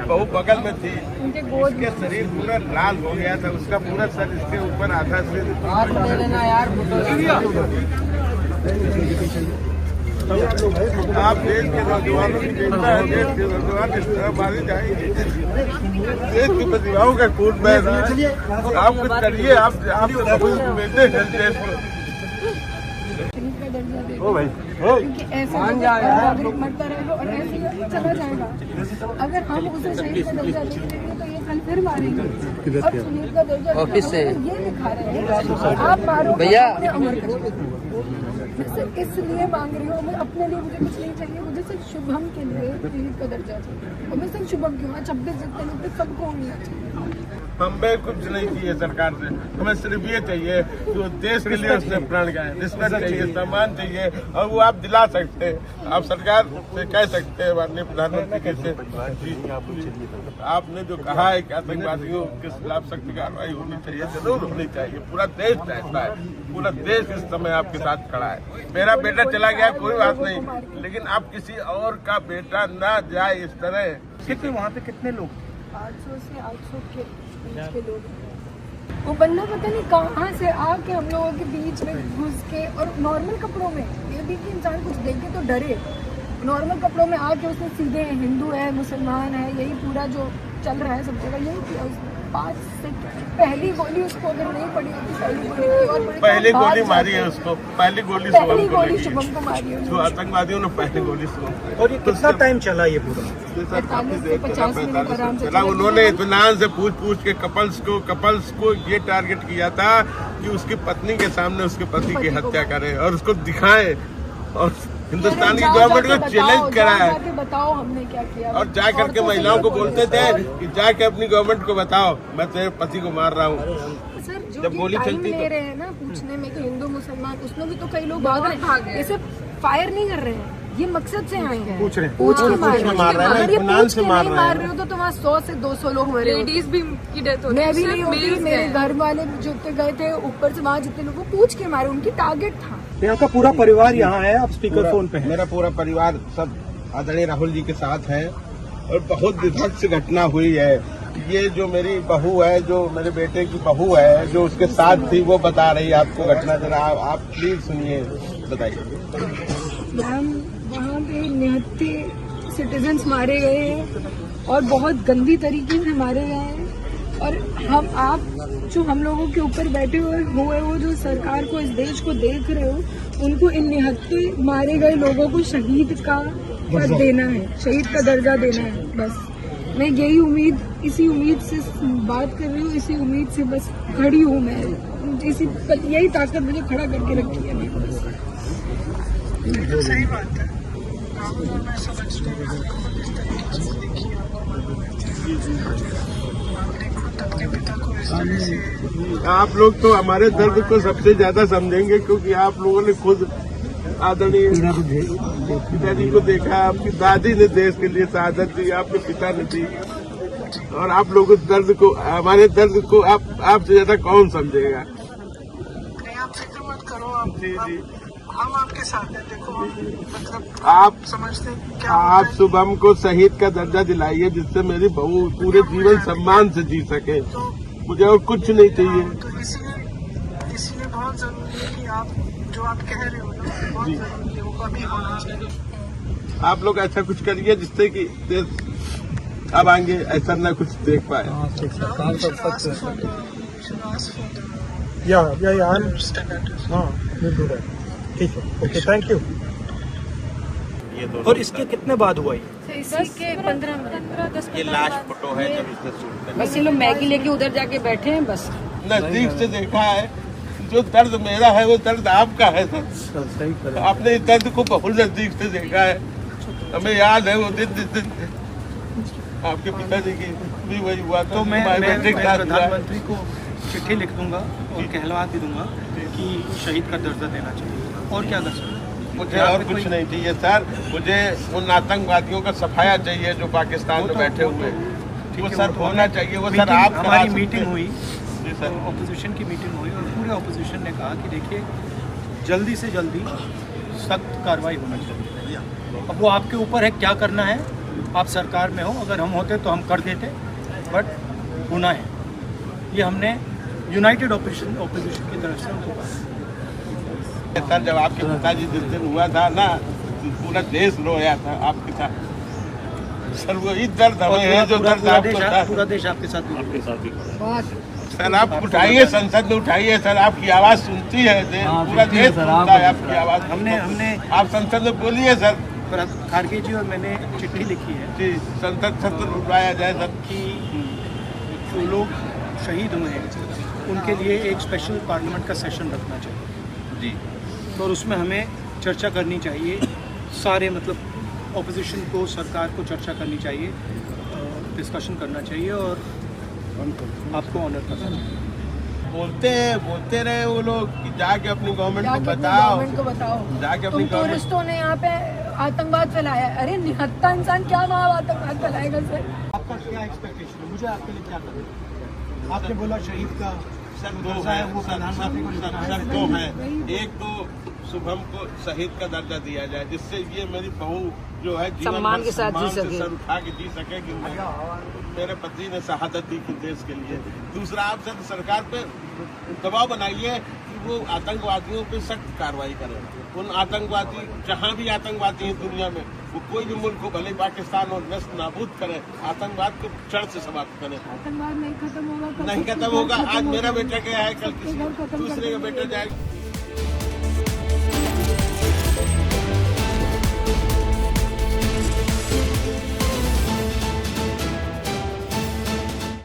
बहू बगल में थी, उसके शरीर पूरा लाल हो गया था, उसका पूरा सर इसके ऊपर आधा से आप देश के नौजवानों की चिंता है, देश के नौजवान इस तरह मारे जाएंगे, देश की प्रतिभाओं का खून बह रहा है। आप कुछ करिए, आप बेटे चलते ओ भाई क्योंकि ऐसे नागरिक मरता रहेगा और ऐसे चला जाएगा। अगर हम उसे शहीद का दर्जा नहीं देंगे तो ये कल फिर मारेंगे। और शहीद का दर्जा ऑफिस से ये दिखा रहे हैं आप मारो भैया, अमर करो। मैं सिर्फ इसलिए मांग रही हूँ, मैं अपने लिए मुझे कुछ नहीं चाहिए, मुझे सिर्फ शुभम के लिए शहीद का दर्जा चाहिए। और मैं सिर्फ शुभम क्यों 26 जनवरी तक सबको मिलना चाहिए। हमें कुछ नहीं चाहिए सरकार से, हमें सिर्फ ये चाहिए जो देश के लिए उसने प्राण गए, रिस्पेक्ट चाहिए, सम्मान चाहिए, और वो आप दिला सकते हैं। आप सरकार से कह सकते हैं, माननीय प्रधानमंत्री से आपने जो कहा है कि आतंकवादियों के खिलाफ सख्त कार्रवाई होनी चाहिए, जरूर होनी चाहिए। पूरा देश चाहता है, पूरा देश इस समय आपके साथ खड़ा है। मेरा बेटा चला गया कोई बात नहीं, लेकिन आप किसी और का बेटा ना जाए इस तरह। कितने वहाँ पे कितने लोग? 800 से 800 के बीच के लोग। वो बंदा पता नहीं कहाँ से आके हम लोगों के बीच में घुस के, और नॉर्मल कपड़ों में, ये भी कि इंसान कुछ देखे तो डरे। नॉर्मल कपड़ों में आके उसने सीधे हिंदू है, मुसलमान है, यही पूरा जो चल रहा है सब जगह, यही किया उसने। 5 सेकंड पहली गोली उसको अगर नहीं पड़ी होती, पहली गोली मारी है उसको, पहली गोली शुभम को मारी है, जो आतंकवादियों ने पहली गोली शुभम। और ये कितना टाइम चला ये पूरा? 45 से 50 मिनट आराम से चला। उन्होंने इत्मीनान से पूछ के कपल्स को ये टारगेट किया था कि उसकी पत्नी के सामने उसके पति की हत्या करें और उसको दिखाएं, और हिंदुस्तान की गवर्नमेंट को चैलेंज करा है। बताओ हमने क्या किया, और जा करके महिलाओं को बोलते थे कि जाके अपनी गवर्नमेंट को बताओ मैं तेरे पति को मार रहा हूँ। सर जो जब गोली चलती ले रहे हैं ना पूछने में कि हिंदू मुसलमान, उसमें भी तो कई लोग भाग रहे हैं। ये सब फायर नहीं कर रहे हैं, ये मकसद से आए हैं, पूछ के मार रहे हैं। अगर ये पूछ के नहीं मार रहे हो तो वहाँ 100 से 200 लोग मरे। लेडीज भी की डेथ होती है, मैं भी नहीं होती, मेरे घर वाले जो गए थे ऊपर से, वहाँ जितने लोगों को पूछ के मारे, उनकी टारगेट था। यहाँ का पूरा परिवार यहाँ है, आप स्पीकर फोन पे हैं। मेरा पूरा परिवार सब आदरणीय राहुल जी के साथ है, और बहुत विभत्स घटना हुई है। ये जो मेरी बहू है, जो मेरे बेटे की बहू है, जो उसके साथ थी, वो बता रही है आपको घटना। जरा आप प्लीज सुनिए, बताइए। मैम वहाँ पे 69 सिटीजन्स मारे गए हैं और बहुत गंदी तरीके से मारे गए हैं। और आप जो हम लोगों के ऊपर बैठे हुए वो जो सरकार को, इस देश को देख रहे हो, उनको इन 69 मारे गए लोगों को शहीद का देना है, शहीद का दर्जा देना है। बस मैं यही उम्मीद, इसी उम्मीद से बात कर रही हूँ, इसी उम्मीद से बस खड़ी हूँ मैं। यही ताकत मुझे खड़ा करके रखी है। सही बात है, मैं समझती हूँ। आप लोग तो हमारे दर्द को सबसे ज्यादा समझेंगे, क्योंकि आप लोगों ने खुद आदरणीय पिताजी को देखा, आपकी दादी ने देश के लिए शहादत दी, आपके पिता ने दी, और आप लोगों के दर्द को, हमारे दर्द को आपसे ज्यादा कौन समझेगा? नहीं, आप फिक्र मत करो। आप जी हम आपके साथ हैं। देखो मतलब आप समझते हैं क्या आप शुभम को शहीद का दर्जा दिलाइए, जिससे मेरी बहू पूरे जीवन सम्मान से जी सके। मुझे और कुछ नहीं चाहिए। तो इसीलिए बहुत जरूरी है कि आप जो आप कह रहे हो ना, बहुत जरूरी है, वो कभी होना चाहिए। आप लोग ऐसा कुछ करिए जिससे कि देश अब आगे ऐसा न कुछ देख पाए। ठीक है, ओके, थैंक यू। और इसके कितने बाद हुआ ये? इसके 15-10 ये लास्ट फोटो है जब इसने शूट किया। बस ये लोग मैगी लेके उधर जाके बैठे हैं बस। नजदीक से देखा है, जो दर्द मेरा है वो दर्द आपका है सर। आपने इस दर्द को बहुत नजदीक से देखा है। हमें याद है वो दिन आपके पिताजी की भी वही हुआ था। तो मैं प्रधानमंत्री को चिट्ठी लिख दूंगा और कहलवा भी दूंगा कि शहीद का दर्जा देना चाहिए। और क्या कर सकते? मुझे और कुछ नहीं चाहिए सर, मुझे उन आतंकवादियों का सफाया चाहिए जो पाकिस्तान में बैठे हुए, वो सर होना चाहिए। वो सर आप हमारी मीटिंग हुई, जी सर, ऑपोजिशन की मीटिंग हुई, और पूरे ऑपोजिशन ने कहा कि देखिए जल्दी से जल्दी सख्त कार्रवाई होना चाहिए। अब वो आपके ऊपर है क्या करना है, आप सरकार में हो, अगर हम होते तो हम कर देते, बट होना है। ये हमने यूनाइटेड ओपोजिशन की तरफ से उनको कहा। सर जब आपके पिताजी जिस दिन हुआ था ना, तो पूरा देश रोया था आपके साथ। सर वही दर्द हमें है जो दर्द आपको था। पूरा देश आपके साथ भी। सर आप उठाइए, संसद में उठाइए सर, आपकी आवाज सुनती है, पूरा देश सुनता है आपकी आवाज। हमने आप संसद में बोलिए सर। खारगे जी और मैंने चिट्ठी लिखी है जी, संसद सत्र बुलाया जाए सर। कि जो लोग शहीद हुए हैं उनके लिए एक स्पेशल पार्लियामेंट का सेशन रखना चाहिए जी, और उसमें हमें चर्चा करनी चाहिए। सारे मतलब ऑपोजिशन को, सरकार को चर्चा करनी चाहिए, डिस्कशन करना चाहिए और आपको ऑनर करना चाहिए। बोलते रहे वो लोग कि जाके अपनी गवर्नमेंट को गवर्नमेंट को बताओ, बताओ जाके तुम अपनी गवर्नमेंट। टूरिस्टों ने यहाँ पे आतंकवाद फैलाया। अरे निहत्था इंसान क्या वहाँ आतंकवाद फैलाएगा सर? आपका क्या एक्सपेक्टेशन है? मुझे आपके लिए क्या करना है? आपने बोला शहीद का सर जो दो दर्जा है, वो प्रधानमंत्री को लिखना है। सर दो है। एक तो शुभम को शहीद का दर्जा दिया जाए, जिससे ये मेरी बहू जो है जीवन सम्मान भर के साथ जी सम्मान से सके। सर उठा के जी सके कि मेरे पति ने शहादत दी थी देश के लिए। दूसरा, आप सर सरकार पे दबाव बनाइए कि वो आतंकवादियों पे सख्त कार्रवाई करें। उन आतंकवादी, जहाँ भी आतंकवादी हैं दुनिया में, वो कोई भी मुल्क हो, भले पाकिस्तान और नष्ट नाबूद करें, आतंकवाद को जड़ से समाप्त करें। आतंकवाद नहीं खत्म होगा, नहीं खत्म होगा। आज मेरा बेटा गया है, कल किसी दूसरे का बेटा जाएगा।